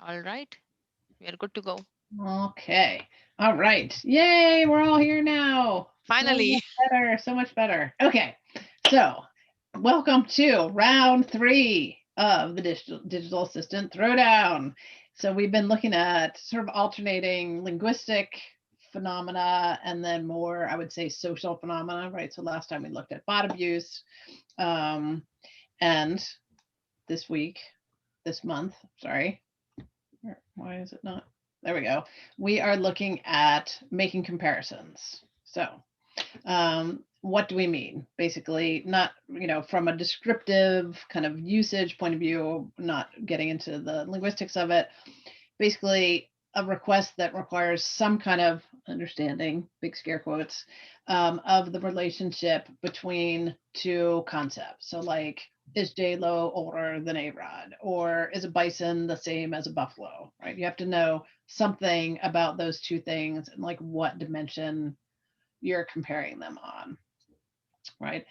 All right, we are good to go. Okay. All right. Yay, we're all here now. So Finally. much better. So much better. Okay. So, welcome to round 3 of the Digital Assistant Throwdown. So, we've been looking at sort of alternating linguistic phenomena and then more, I would say, social phenomena, right? So, last time we looked at bot abuse. And this month, sorry, why is it not? There we go. We are looking at making comparisons. So, what do we mean? Basically, not, from a descriptive kind of usage point of view, not getting into the linguistics of it. Basically, a request that requires some kind of understanding, big scare quotes, of the relationship between two concepts. So, like, is J-Lo older than A-Rod? Or is a bison the same as a buffalo, right? You have to know something about those two things and like what dimension you're comparing them on, right?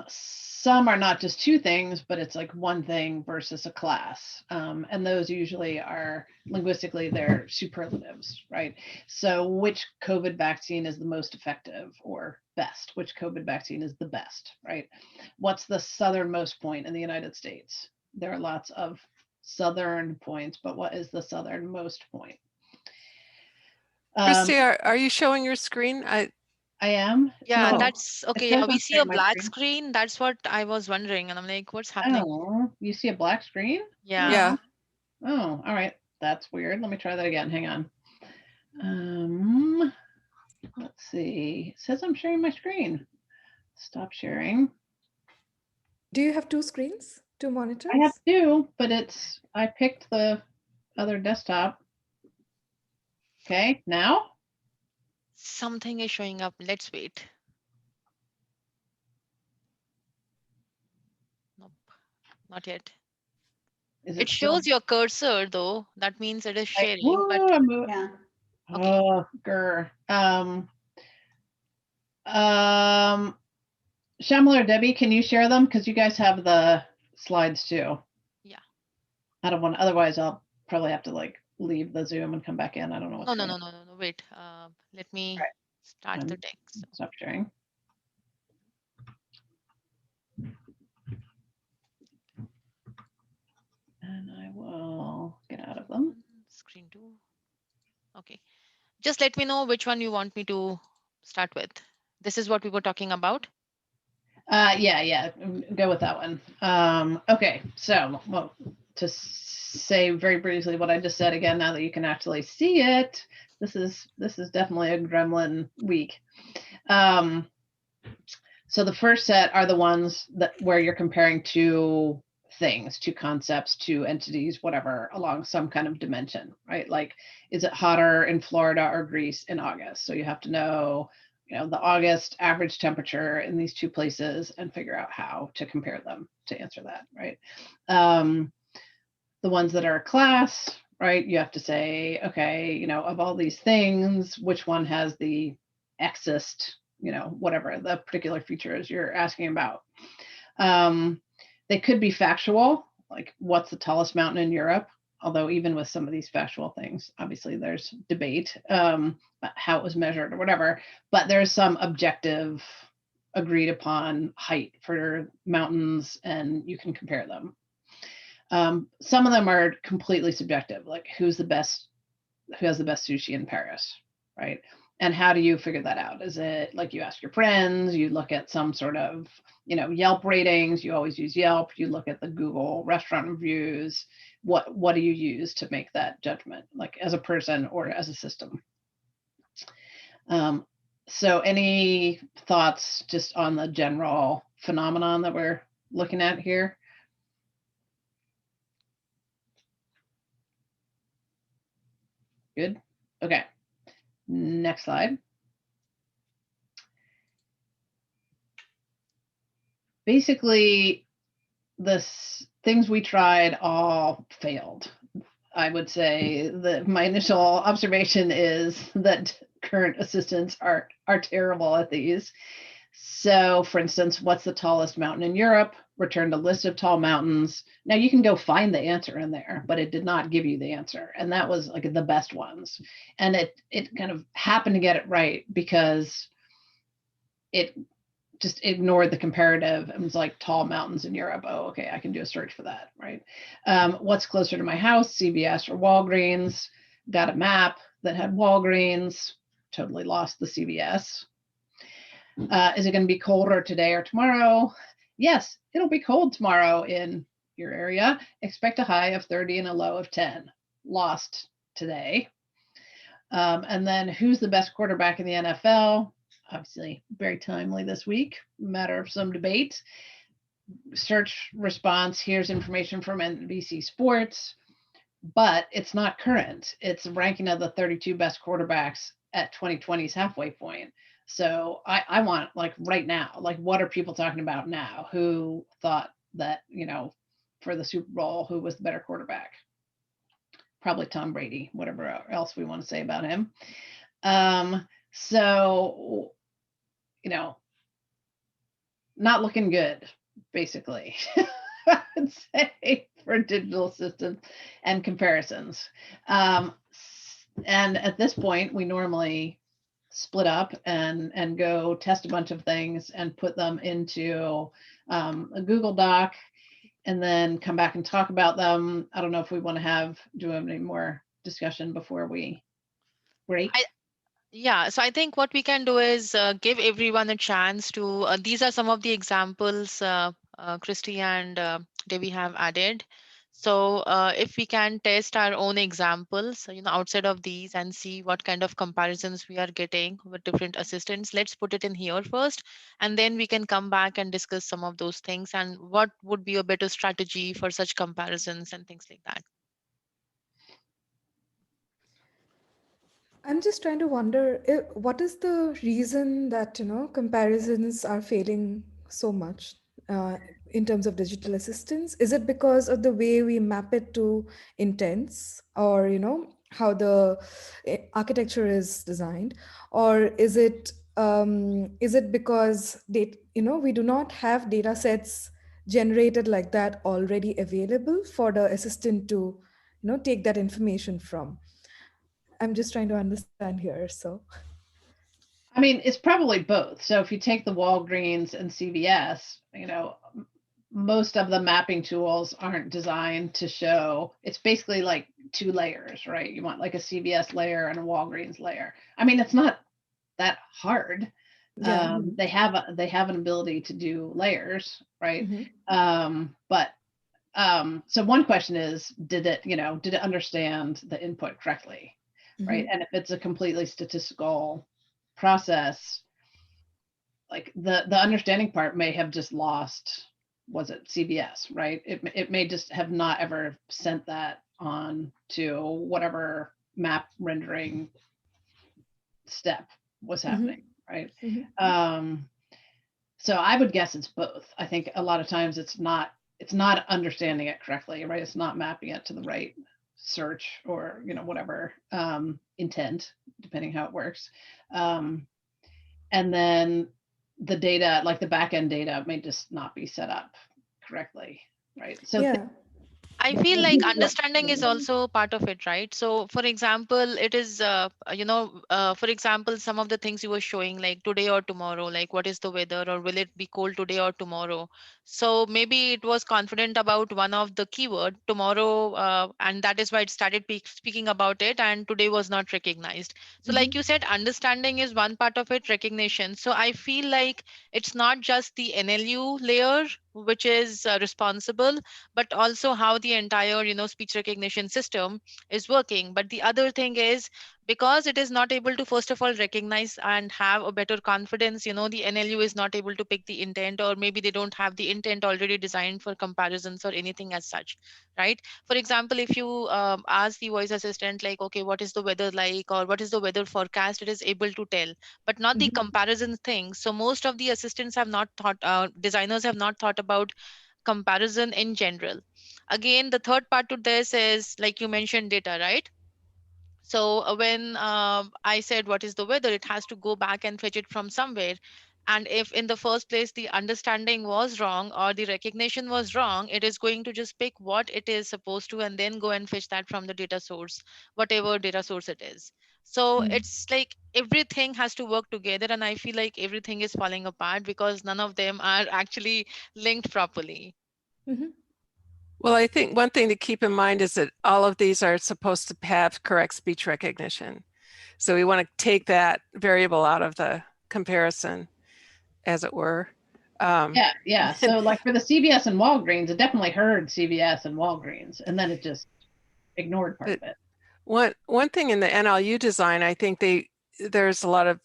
Some are not just two things, but it's like one thing versus a class. And those usually are linguistically, they're superlatives, right? So which COVID vaccine is the most effective or best? Which COVID vaccine is the best, right? What's the southernmost point in the United States? There are lots of southern points, but what is the southernmost point? Christy, are you showing your screen? I am. Yeah, No, that's it okay. says Yeah, I'm we see a sharing my black screen. screen. That's what I was wondering. And I'm like, what's happening? Oh, you see a black screen? Yeah. Yeah. Oh, all right. That's weird. Let me try that again. Hang on. Let's see. It says I'm sharing my screen. Stop sharing. Do you have two screens, two monitors? I have two, but I picked the other desktop. Okay, now? Something is showing up. Let's wait. Nope, not yet. Is It still? shows your cursor though. That means it is sharing, but Yeah. okay. Oh, grr. Shamil or Debbie, can you share them? Because you guys have the slides too. Yeah. I don't want, otherwise I'll probably have to like leave the Zoom and come back in. I don't know what's No. going on. Wait. Let me Right. start the text. Stop sharing. And I will get out of them. Screen 2. Okay. Just let me know which one you want me to start with. This is what we were talking about. Yeah. Go with that one. Okay. So, well, to say very briefly what I just said again, now that you can actually see it, this is definitely a gremlin week. So the first set are the ones where you're comparing two things, two concepts, two entities, whatever, along some kind of dimension, right? Like, is it hotter in Florida or Greece in August? So you have to know, the August average temperature in these two places and figure out how to compare them to answer that, right? The ones that are class, right? You have to say, okay, of all these things, which one has the exist, whatever the particular feature is you're asking about. They could be factual, like what's the tallest mountain in Europe? Although even with some of these factual things, obviously there's debate, how it was measured or whatever, but there's some objective agreed upon height for mountains and you can compare them. Some of them are completely subjective, like who has the best sushi in Paris, right? And how do you figure that out? Is it like you ask your friends, you look at some sort of, Yelp ratings, you always use Yelp, you look at the Google restaurant reviews, what do you use to make that judgment, like as a person or as a system? So any thoughts just on the general phenomenon that we're looking at here? Good. Okay. Next slide. Basically, the things we tried all failed. I would say that my initial observation is that current assistants are terrible at these. So, for instance, what's the tallest mountain in Europe? returned a list of tall mountains. Now you can go find the answer in there, but it did not give you the answer. And that was like the best ones. And it kind of happened to get it right because it just ignored the comparative and was like tall mountains in Europe. Oh, okay, I can do a search for that, right? What's closer to my house, CVS or Walgreens? Got a map that had Walgreens, totally lost the CVS. Is it going to be colder today or tomorrow? Yes, it'll be cold tomorrow in your area. Expect a high of 30 and a low of 10. Lost today. And then who's the best quarterback in the NFL? Obviously, very timely this week, matter of some debate. Search response, here's information from NBC Sports, but it's not current. It's ranking of the 32 best quarterbacks at 2020's halfway point. So I want like right now, like what are people talking about now? Who thought that, for the Super Bowl, who was the better quarterback? Probably Tom Brady, whatever else we want to say about him. So, not looking good, basically, I would say, for digital assistants and comparisons. And at this point, we normally split up and go test a bunch of things and put them into a Google Doc and then come back and talk about them. I don't know if we want to do any more discussion before we break. Yeah, so I think what we can do is give everyone a chance to. These are some of the examples Christy and Debbie have added. So if we can test our own examples, outside of these and see what kind of comparisons we are getting with different assistants, let's put it in here first, and then we can come back and discuss some of those things and what would be a better strategy for such comparisons and things like that. I'm just trying to wonder what is the reason that comparisons are failing so much uh, in terms of digital assistance? Is it because of the way we map it to intents, or how the architecture is designed, or is it because we do not have data sets generated like that already available for the assistant to take that information from? I'm just trying to understand here. So, I mean, it's probably both. So if you take the Walgreens and CVS, most of the mapping tools aren't designed to show. It's basically like two layers, right? You want like a CVS layer and a Walgreens layer. I mean, it's not that hard. yeah. They have an ability to do layers, right? Mhm. But so one question is, did it understand the input correctly, right? Mhm. And if it's a completely statistical process, like the understanding part may have just lost, was it CVS, right? It may just have not ever sent that on to whatever map rendering step was happening, right? Mhm. So I would guess it's both. I think a lot of times it's not understanding it correctly, right? It's not mapping it to the right search or whatever intent, depending how it works. And then the data, like the back end data, may just not be set up correctly, right? So Yeah. I feel like understanding is also part of it, right? So, for example, it is, for example, some of the things you were showing, like today or tomorrow, like what is the weather, or will it be cold today or tomorrow? So maybe it was confident about one of the keyword tomorrow, and that is why it started speaking about it, and today was not recognized. So, like you said, understanding is one part of it, recognition. So I feel like it's not just the NLU layer which is responsible, but also how the entire speech recognition system is working. But the other thing is, because it is not able to first of all recognize and have a better confidence, the NLU is not able to pick the intent, or maybe they don't have the intent already designed for comparisons or anything as such, right? For example, if you ask the voice assistant like, okay, what is the weather like, or what is the weather forecast, it is able to tell, but not the comparison thing. So most of the assistants have not thought, designers have not thought about comparison in general. Again, the third part to this is, like you mentioned, data, right? So when I said what is the weather, it has to go back and fetch it from somewhere. And if in the first place the understanding was wrong or the recognition was wrong, it is going to just pick what it is supposed to and then go and fetch that from the data source, whatever data source it is. So Mm. it's like everything has to work together, and I feel like everything is falling apart because none of them are actually linked properly. Mhm. Well, I think one thing to keep in mind is that all of these are supposed to have correct speech recognition. So we want to take that variable out of the comparison, as it were. Yeah. So like for the CVS and Walgreens, it definitely heard CVS and Walgreens, and then it just ignored part of it. One thing in the NLU design, I think there's a lot of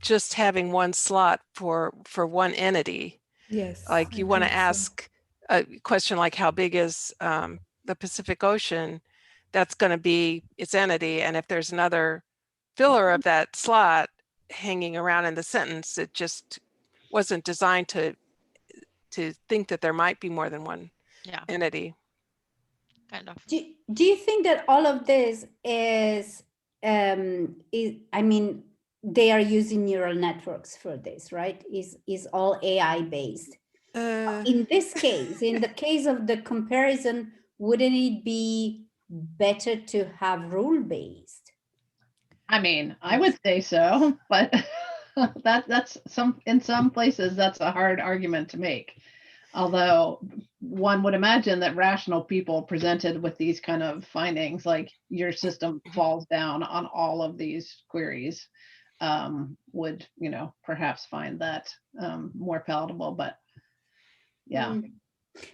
just having one slot for one entity. Yes, Like I you want to think so. ask a question like how big is the Pacific Ocean? That's going to be its entity, and if there's another filler of that slot hanging around in the sentence, it just wasn't designed to think that there might be more than one Yeah, entity. kind of. Do you think that all of this is I mean, they are using neural networks for this, right? Is all AI based? In this case, in the case of the comparison, wouldn't it be better to have rule based? I mean, I would say so, but that's in some places that's a hard argument to make. Although one would imagine that rational people presented with these kind of findings, like your system falls down on all of these queries, would, perhaps find that more palatable. But yeah.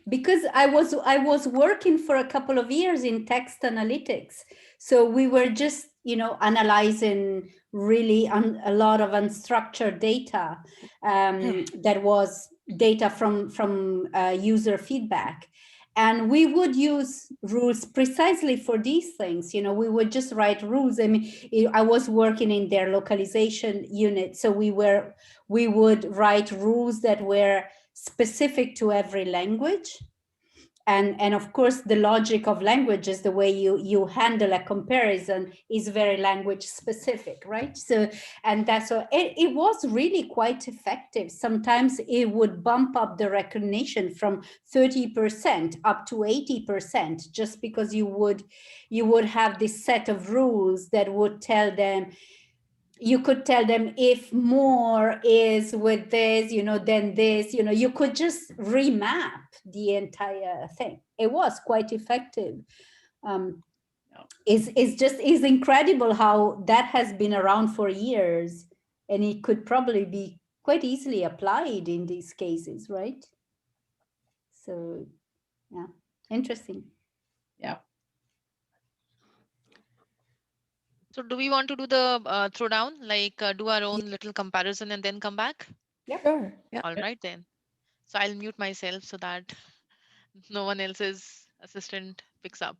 Because I was working for a couple of years in text analytics, so we were just analyzing really a lot of unstructured data that was data from user feedback, and we would use rules precisely for these things. We would just write rules. I mean, I was working in their localization unit, so we would write rules that were specific to every language, and of course the logic of language is the way you handle a comparison is very language specific, right? So and that's so it was really quite effective. Sometimes it would bump up the recognition from 30% up to 80%, just because you would have this set of rules that would tell them, you could tell them if more is with this, then this, you could just remap the entire thing. It was quite effective. Is incredible how that has been around for years, and it could probably be quite easily applied in these cases, right? So, yeah, interesting. Yeah. So do we want to do the throwdown, like do our own little comparison and then come back? Sure. All right then. So I'll mute myself so that no one else's assistant picks up.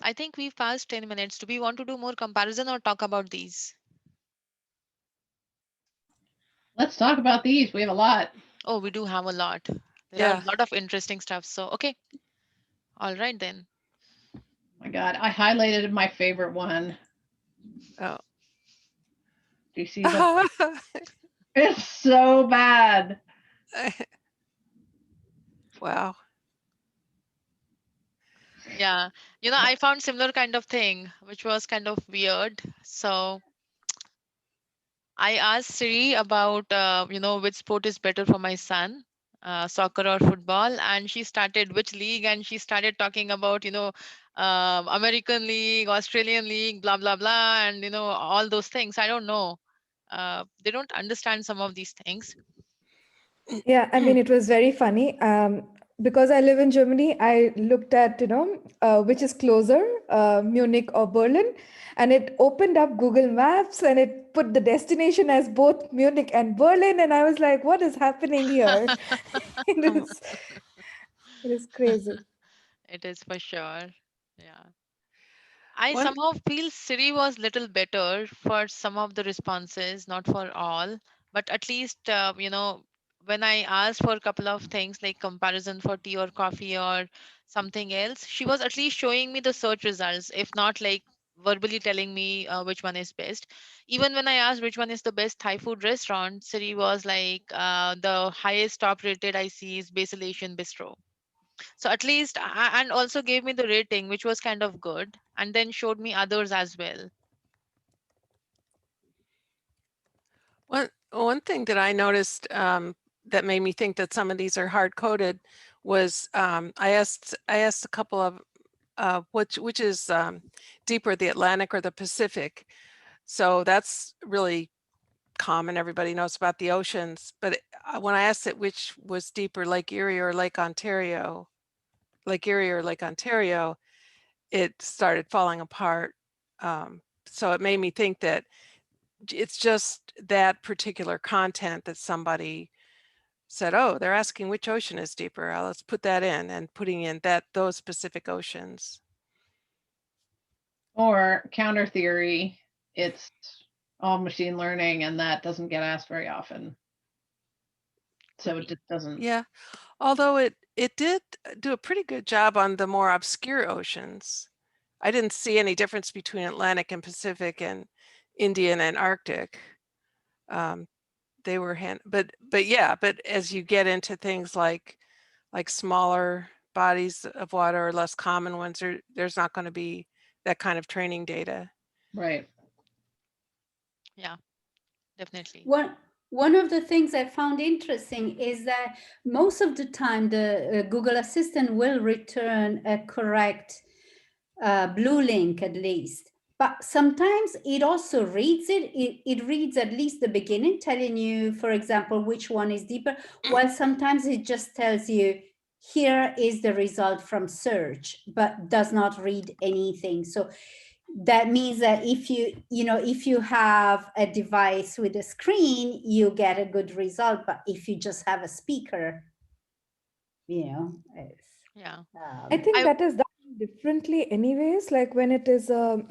I think we've passed 10 minutes. Do we want to do more comparison or talk about these? Let's talk about these. We have a lot. Oh, we do have a lot. There are Yeah. a lot of interesting stuff. So, okay. All right then. My God, I highlighted my favorite one. Oh. Do you see the? It's so bad. Wow. Yeah. I found similar kind of thing, which was kind of weird. So I asked Siri about, which sport is better for my son, soccer or football, and she started which league, and she started talking about, American League, Australian League, blah blah blah, and all those things. I don't know. They don't understand some of these things. Yeah, I mean, it was very funny. Because I live in Germany, I looked at, which is closer, Munich or Berlin, and it opened up Google Maps and it put the destination as both Munich and Berlin. And I was like, what is happening here? It is crazy. It is for sure. Yeah. I One, somehow feel Siri was little better for some of the responses, not for all. But at least, when I asked for a couple of things like comparison for tea or coffee or something else, she was at least showing me the search results, if not like verbally telling me which one is best. Even when I asked which one is the best Thai food restaurant, Siri was like, the highest top rated I see is Basil Asian Bistro. So at least, and also gave me the rating, which was kind of good, and then showed me others as well. one thing that I noticed that made me think that some of these are hard coded was I asked a couple of which is deeper, the Atlantic or the Pacific. So that's really common. Everybody knows about the oceans. But when I asked it which was deeper, Lake Erie or Lake Ontario, it started falling apart. So it made me think that it's just that particular content that somebody said, oh, they're asking which ocean is deeper. Let's put that in, and putting in those specific oceans. Or counter theory, it's all machine learning, and that doesn't get asked very often. So it just doesn't. Yeah, although it did do a pretty good job on the more obscure oceans. I didn't see any difference between Atlantic and Pacific and Indian and Arctic. They were but as you get into things like smaller bodies of water or less common ones, there's not going to be that kind of training data. Right. Yeah, definitely. One of the things I found interesting is that most of the time the Google Assistant will return a correct blue link at least. But sometimes it also reads it. It reads at least the beginning, telling you, for example, which one is deeper, while sometimes it just tells you, here is the result from search, but does not read anything. So that means that if you have a device with a screen, you get a good result. But if you just have a speaker, it's, Yeah. I think that is done differently anyways, like when it is a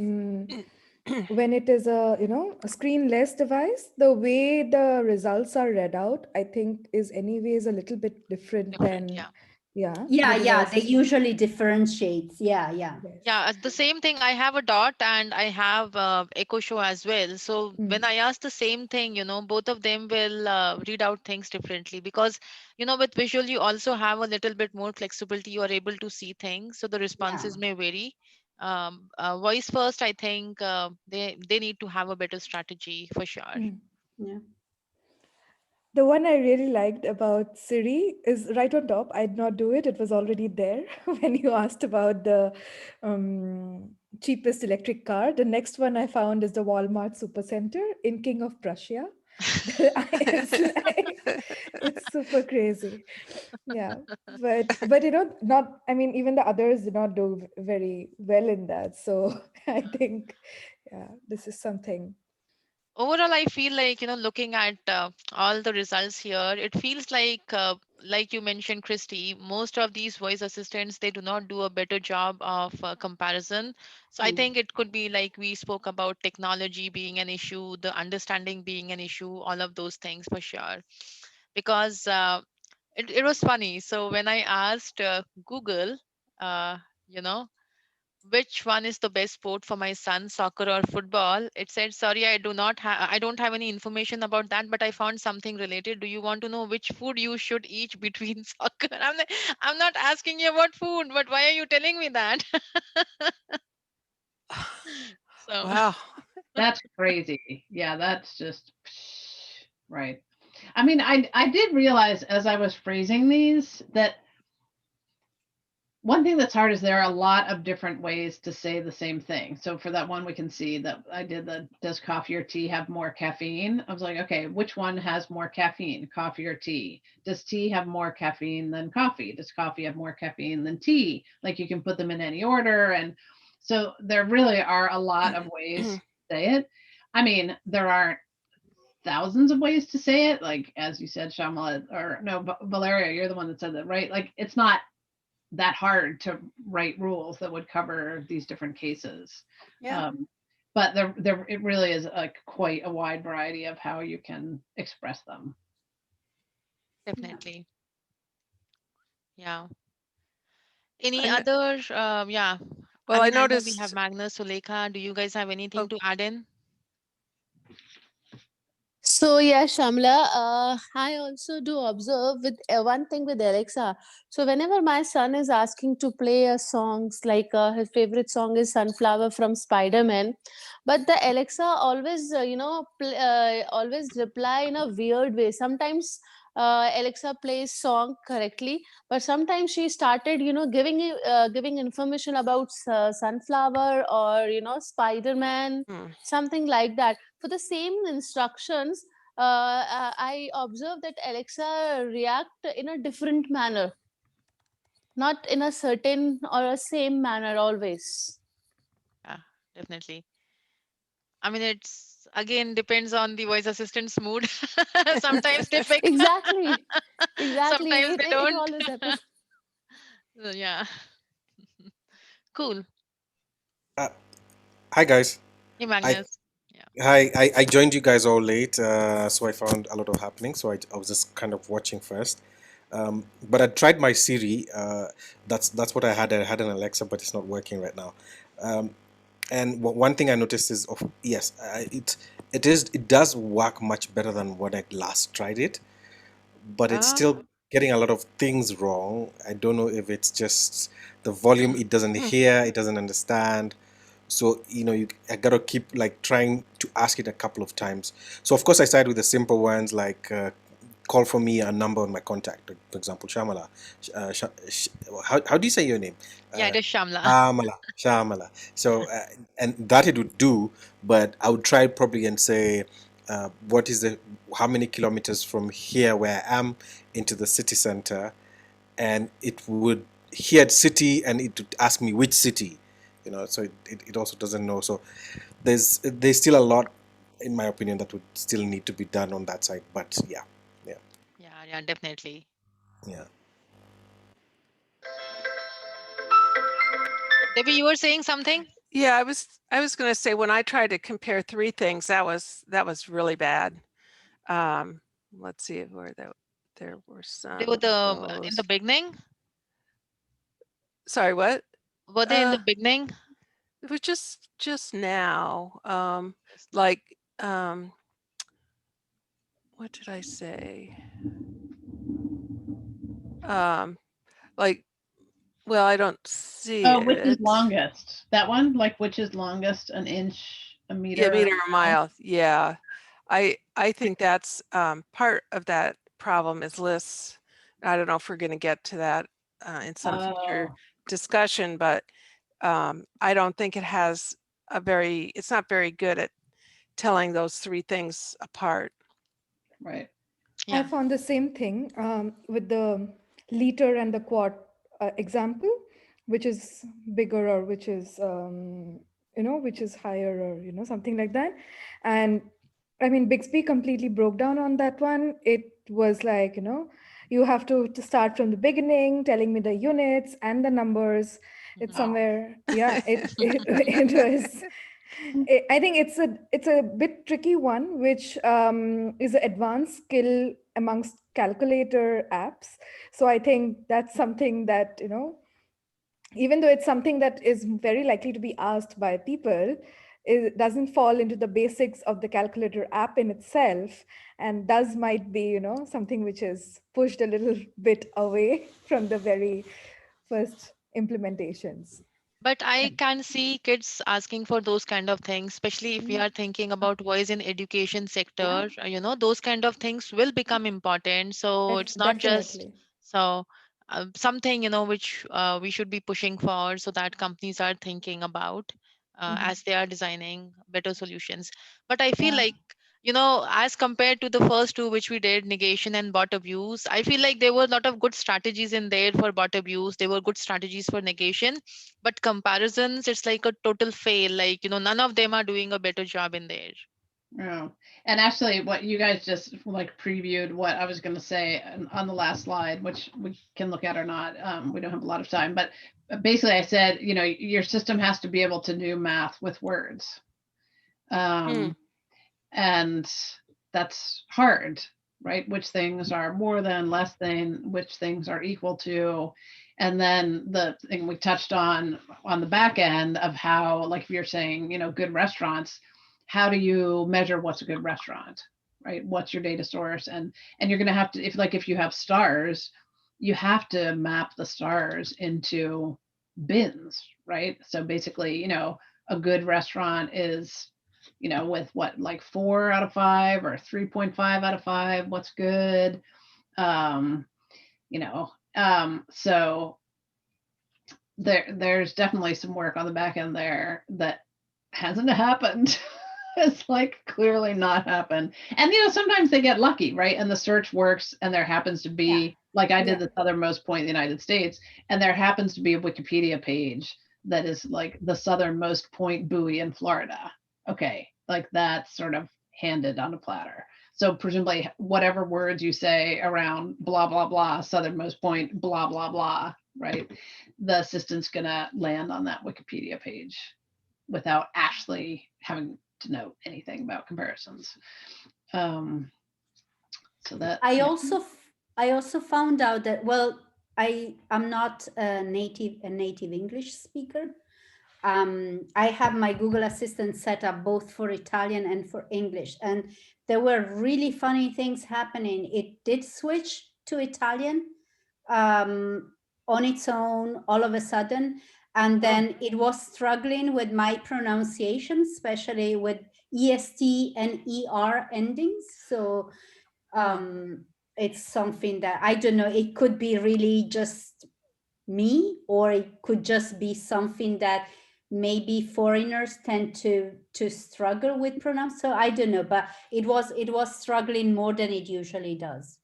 a screen-less device, the way the results are read out, I think is anyways a little bit different than Yeah. the they devices. usually differentiate. Yeah. Yeah, the same thing. I have a Dot and I have Echo Show as well. So when I ask the same thing, both of them will read out things differently because, with visual, you also have a little bit more flexibility. You are able to see things, so the responses may vary. Voice first, I think they need to have a better strategy for sure. Yeah. The one I really liked about Siri is right on top. I did not do it. It was already there when you asked about the cheapest electric car. The next one I found is the Walmart Supercenter in King of Prussia. It's super crazy. Yeah. But not, I mean, even the others did not do very well in that. So I think, yeah, this is something overall I feel like, looking at all the results here, it feels like you mentioned, Christy, most of these voice assistants, they do not do a better job of comparison. So I think it could be like we spoke about technology being an issue, the understanding being an issue, all of those things for sure. Because it was funny, so when I asked Google, uh, you know which one is the best sport for my son, soccer or football, it said, sorry, I don't have any information about that, but I found something related. Do you want to know which food you should eat between soccer? I'm like, I'm not asking you about food, but why are you telling me that? So Wow. That's crazy. Yeah, that's just right. I mean, I did realize as I was phrasing these that one thing that's hard is there are a lot of different ways to say the same thing. So for that one, we can see that I did the does coffee or tea have more caffeine? I was like, okay, which one has more caffeine, coffee or tea? Does tea have more caffeine than coffee? Does coffee have more caffeine than tea? Like you can put them in any order. And so there really are a lot of ways to say it. I mean, there aren't thousands of ways to say it. Like, as you said, Shamala, or no, Valeria, you're the one that said that, right? Like, it's not that hard to write rules that would cover these different cases. Yeah. But it really is like quite a wide variety of how you can express them. definitely. Yeah. Any And other, yeah. I well, I mean, I know we have noticed. Magnus, Sulekha. Do you guys have anything Oh, to add in? So yeah, Shamla, I also do observe with one thing with Alexa. So whenever my son is asking to play a songs like his favorite song is Sunflower from Spider-Man, but the Alexa always always reply in a weird way. Sometimes Alexa plays song correctly, but sometimes she started giving information about sunflower or Spider-Man, hmm. something like that for the same instructions. I observe that Alexa react in a different manner, not in a certain or a same manner always. Yeah, definitely. I mean, it's again depends on the voice assistant's mood. Sometimes they pick, Exactly, exactly. sometimes It, they it, it don't. always happens. So, yeah, cool. Uh, Hi guys. Hey, I Magnus. Yeah. I joined you guys all late, so I found a lot of happening. So I was just kind of watching first. But I tried my Siri. That's what I had. I had an Alexa, but it's not working right now. Um, and one thing I noticed is, of yes, it does work much better than when I last tried it, but it's Ah, still getting a lot of things wrong. I don't know if it's just the volume it doesn't hear, it doesn't understand. So I gotta keep like trying to ask it a couple of times. So of course I started with the simple ones like call for me a number on my contact, like, for example, Shamala. How do you say your name? yeah, Uh, it is Shamla. Shamala. So and that it would do, but I would try probably and say, what is the how many kilometers from here where I am into the city center, and it would hear city and it would ask me which city, so it also doesn't know. So there's still a lot, in my opinion, that would still need to be done on that side. But yeah, yeah, Yeah, yeah, definitely. yeah. Debbie, you were saying something? Yeah, I was going to say when I tried to compare three things, that was really bad. Let's see where there were They some were of in the those. beginning. Sorry, what? Were they in the Uh, beginning? it was just now. Just now. Like what did I say? Um, like well, I don't see Oh, which is it. longest? That one, like which is longest, an inch, a Yeah, meter, meter a a mile? mile. Yeah. I think that's part of that problem is lists. I don't know if we're going to get to that in some future Oh, discussion, but I don't think it's not very good at telling those three things apart. right. I Yeah. found the same thing with the liter and the quart example, which is bigger or which is which is higher or something like that. And I mean, Bixby completely broke down on that one. It was like, you have to start from the beginning, telling me the units and the numbers. It's Mhm. Oh. somewhere, yeah, it was. I think it's a bit tricky one, which is an advanced skill amongst calculator apps. So I think that's something that, even though it's something that is very likely to be asked by people, it doesn't fall into the basics of the calculator app in itself, and does might be, something which is pushed a little bit away from the very first implementations. But I can see kids asking for those kind of things, especially if we are thinking about voice in education Yeah. sector. Those kind of things will become important. So it's not just Definitely. so something which we should be pushing for, so that companies are thinking about as they are designing better solutions. But I feel Yeah. like as compared to the first two which we did, negation and bot abuse, I feel like there were a lot of good strategies in there for bot abuse. There were good strategies for negation, but comparisons, it's like a total fail. Like, none of them are doing a better job in there. Oh, and actually, what you guys just like previewed what I was going to say on the last slide, which we can look at or not. We don't have a lot of time, but basically, I said, your system has to be able to do math with words, Hmm. and that's hard, right? Which things are more than, less than, which things are equal to, and then the thing we touched on the back end of how, like, if you're saying, good restaurants, how do you measure what's a good restaurant, right? What's your data source? And you're going to have to, if you have stars, you have to map the stars into bins, right? So basically, a good restaurant is, with what, like 4 out of 5 or 3.5 out of 5, what's good. um so there's definitely some work on the back end there that hasn't happened. It's like clearly not happened. And sometimes they get lucky, right? And the search works, and there happens to Yeah. be, like, I did Yeah. the southernmost point in the United States, and there happens to be a Wikipedia page that is like the southernmost point buoy in Florida. Okay, like that's sort of handed on a platter. So presumably whatever words you say around blah blah blah, southernmost point, blah blah blah, right? The assistant's gonna land on that Wikipedia page without actually having to know anything about comparisons. Um, so that, I yeah. also I also found out that, well, I am not a native English speaker. I have my Google Assistant set up both for Italian and for English, and there were really funny things happening. It did switch to Italian um, on its own all of a sudden, and then it was struggling with my pronunciation, especially with est and er endings. So it's something that I don't know. It could be really just me, or it could just be something that maybe foreigners tend to struggle with pronounce. So I don't know, but it was struggling more than it usually does.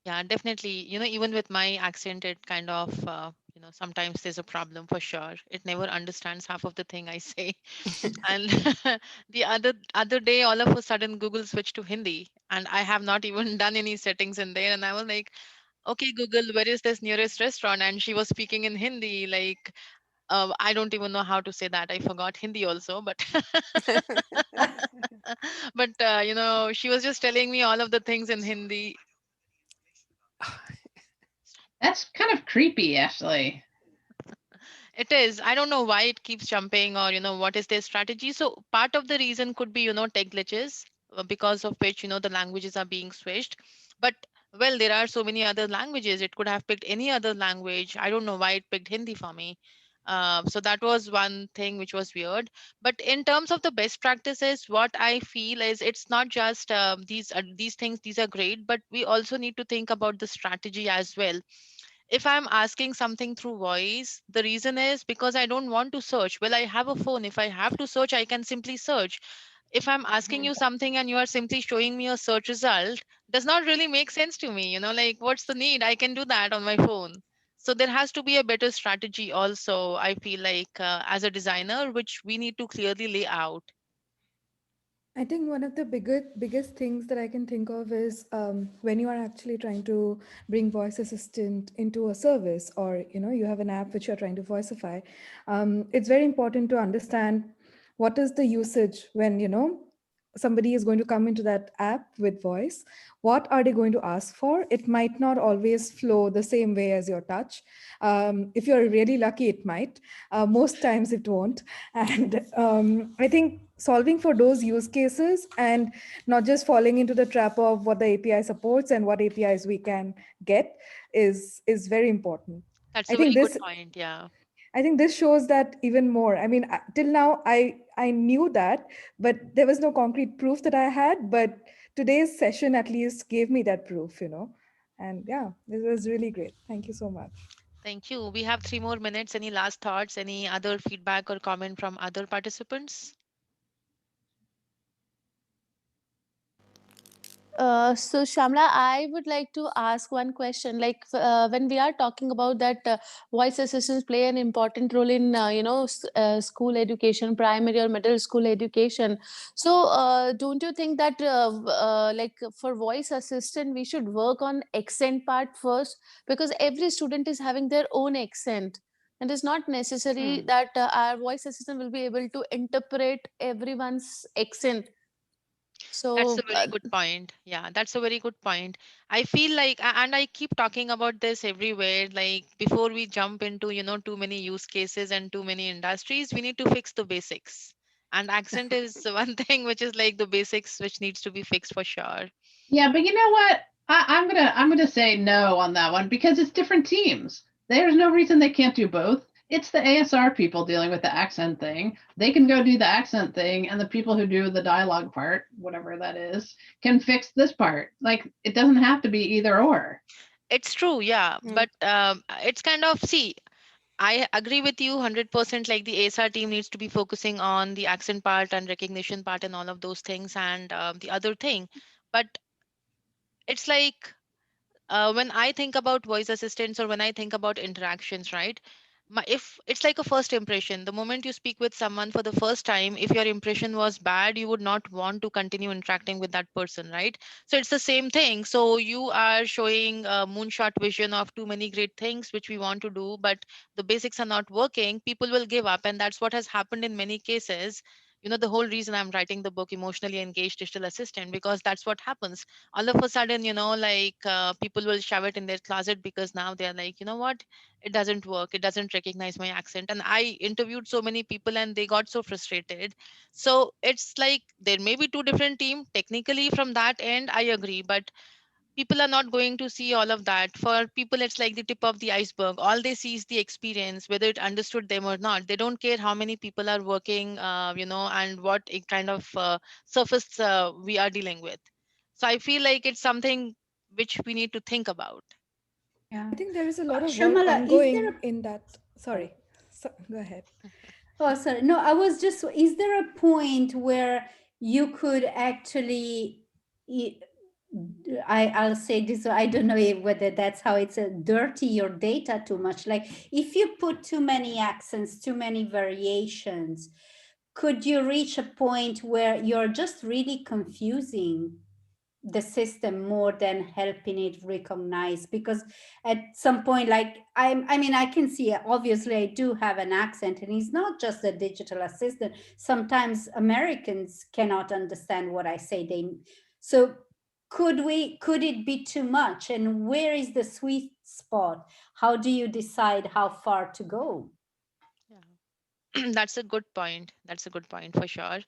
Yeah, definitely. Even with my accent, it kind of, sometimes there's a problem for sure. It never understands half of the thing I say. And the other day, all of a sudden, Google switched to Hindi, and I have not even done any settings in there. And I was like, okay, Google, where is this nearest restaurant? And she was speaking in Hindi, like, I don't even know how to say that. I forgot Hindi also, but but she was just telling me all of the things in Hindi. That's kind of creepy, actually. It is. I don't know why it keeps jumping, or what is their strategy. So part of the reason could be tech glitches, because of which the languages are being switched. But well, there are so many other languages. It could have picked any other language. I don't know why it picked Hindi for me. So that was one thing which was weird. But in terms of the best practices, what I feel is it's not just these things. These are great, but we also need to think about the strategy as well. If I'm asking something through voice, the reason is because I don't want to search. Well, I have a phone. If I have to search, I can simply search. If I'm asking you something and you are simply showing me a search result, does not really make sense to me. Like, what's the need? I can do that on my phone. So there has to be a better strategy also, I feel like, as a designer, which we need to clearly lay out. I think one of the biggest things that I can think of is when you are actually trying to bring voice assistant into a service, or you have an app which you're trying to voiceify. It's very important to understand what is the usage when somebody is going to come into that app with voice. What are they going to ask for? It might not always flow the same way as your touch. If you're really lucky, it might. Most times it won't. And I think solving for those use cases and not just falling into the trap of what the API supports and what APIs we can get is very important. That's I a very think good this point. Yeah. I think this shows that even more. I mean, till now I knew that, but there was no concrete proof that I had. But today's session at least gave me that proof. And yeah, this was really great. Thank you so much. Thank you. We have 3 more minutes. Any last thoughts? Any other feedback or comment from other participants? So Shamla, I would like to ask one question. Like when we are talking about that voice assistants play an important role in school education, primary or middle school education. So don't you think that like for voice assistant we should work on accent part first, because every student is having their own accent. And it's not necessary Hmm. that our voice assistant will be able to interpret everyone's accent. That's a So very good point. Yeah, that's a very good point. I feel like, and I keep talking about this everywhere, like before we jump into, too many use cases and too many industries, we need to fix the basics. And accent is one thing which is like the basics which needs to be fixed for sure. Yeah, but you know what? I'm gonna say no on that one because it's different teams. There's no reason they can't do both. It's the ASR people dealing with the accent thing. They can go do the accent thing, and the people who do the dialogue part, whatever that is, can fix this part. Like it doesn't have to be either or. It's true, yeah. Mm. But it's kind of, see, I agree with you 100%. Like the ASR team needs to be focusing on the accent part and recognition part and all of those things and the other thing. But it's like when I think about voice assistants or when I think about interactions, right? If it's like a first impression, the moment you speak with someone for the first time, if your impression was bad, you would not want to continue interacting with that person, right? So it's the same thing. So you are showing a moonshot vision of too many great things which we want to do, but the basics are not working. People will give up, and that's what has happened in many cases. The whole reason I'm writing the book Emotionally Engaged Digital Assistant, because that's what happens all of a sudden, like people will shove it in their closet because now they're like, you know what, it doesn't work, it doesn't recognize my accent. And I interviewed so many people and they got so frustrated. So it's like there may be two different team technically from that end, I agree, but people are not going to see all of that. For people, it's like the tip of the iceberg. All they see is the experience, whether it understood them or not. They don't care how many people are working, and what kind of surface we are dealing with. So I feel like it's something which we need to think about. Yeah. I think there is a lot of work Shamala, is there ongoing a in that. sorry. Sorry. Go ahead. Oh, sorry. No, I was just, is there a point where you could actually, i- I'll say this, I don't know whether that's how it's dirty your data too much. Like if you put too many accents, too many variations, could you reach a point where you're just really confusing the system more than helping it recognize? Because at some point, like I mean, I can see, obviously I do have an accent, and it's not just a digital assistant. Sometimes Americans cannot understand what I say. So could it be too much, and where is the sweet spot? How do you decide how far to go? Yeah. That's a good point. That's a good point for sure.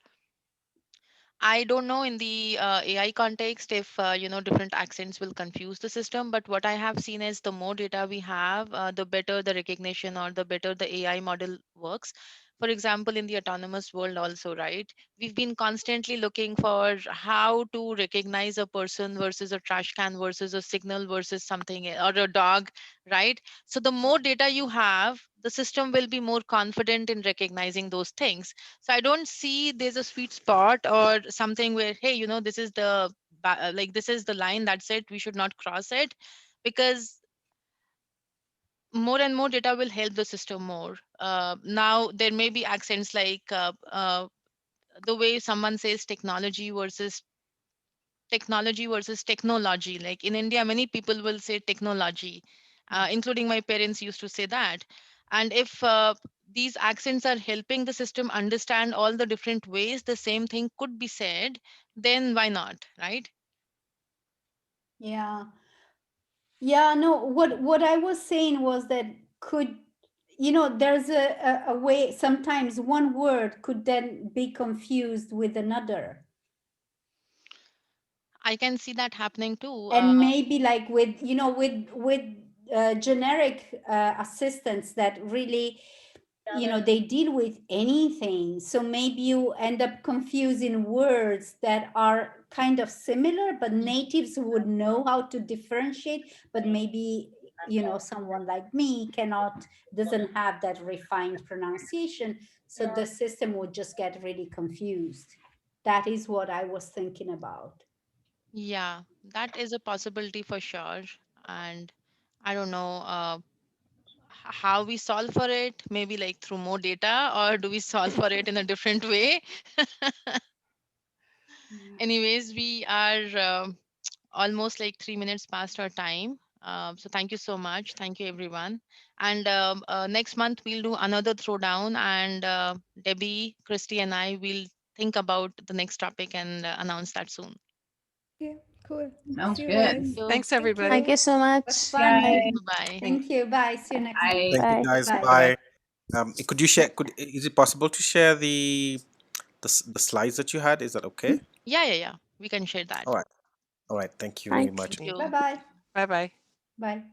I don't know in the AI context if different accents will confuse the system, but what I have seen is the more data we have, the better the recognition or the better the AI model works. For example, in the autonomous world, also, right? We've been constantly looking for how to recognize a person versus a trash can versus a signal versus something or a dog, right? So the more data you have, the system will be more confident in recognizing those things. So I don't see there's a sweet spot or something where, hey, this is the like this is the line, that's it, we should not cross it, because more and more data will help the system more. Now there may be accents like the way someone says technology versus technology. Like in India, many people will say technology, including my parents used to say that. And if these accents are helping the system understand all the different ways the same thing could be said, then why not, right? Yeah. Yeah, no, what I was saying was that could, there's a way sometimes one word could then be confused with another. I can see that happening too. And maybe like with, with generic assistants that really, they deal with anything. So maybe you end up confusing words that are kind of similar, but natives would know how to differentiate, but maybe, someone like me doesn't have that refined pronunciation. So the system would just get really confused. That is what I was thinking about. Yeah, that is a possibility for sure. And I don't know how we solve for it, maybe like through more data, or do we solve for it in a different way? Anyways, we are almost like 3 minutes past our time. So thank you so much. Thank you, everyone. And next month, we'll do another throwdown, and Debbie, Christy, and I will think about the next topic and announce that soon. Okay, cool. Sounds See you good. guys. So, Thanks, Thank everybody. Thank you. you so much. Fun. Bye. bye. Thank you. Bye. See you next time. Bye. Thank you, Bye. guys. Bye. Bye. Could you share? Is it possible to share the slides that you had? Is that okay? Yeah. We can share that. All right. All right. Thank you very Thank much. Thank you. you. Bye-bye. Bye-bye. Bye.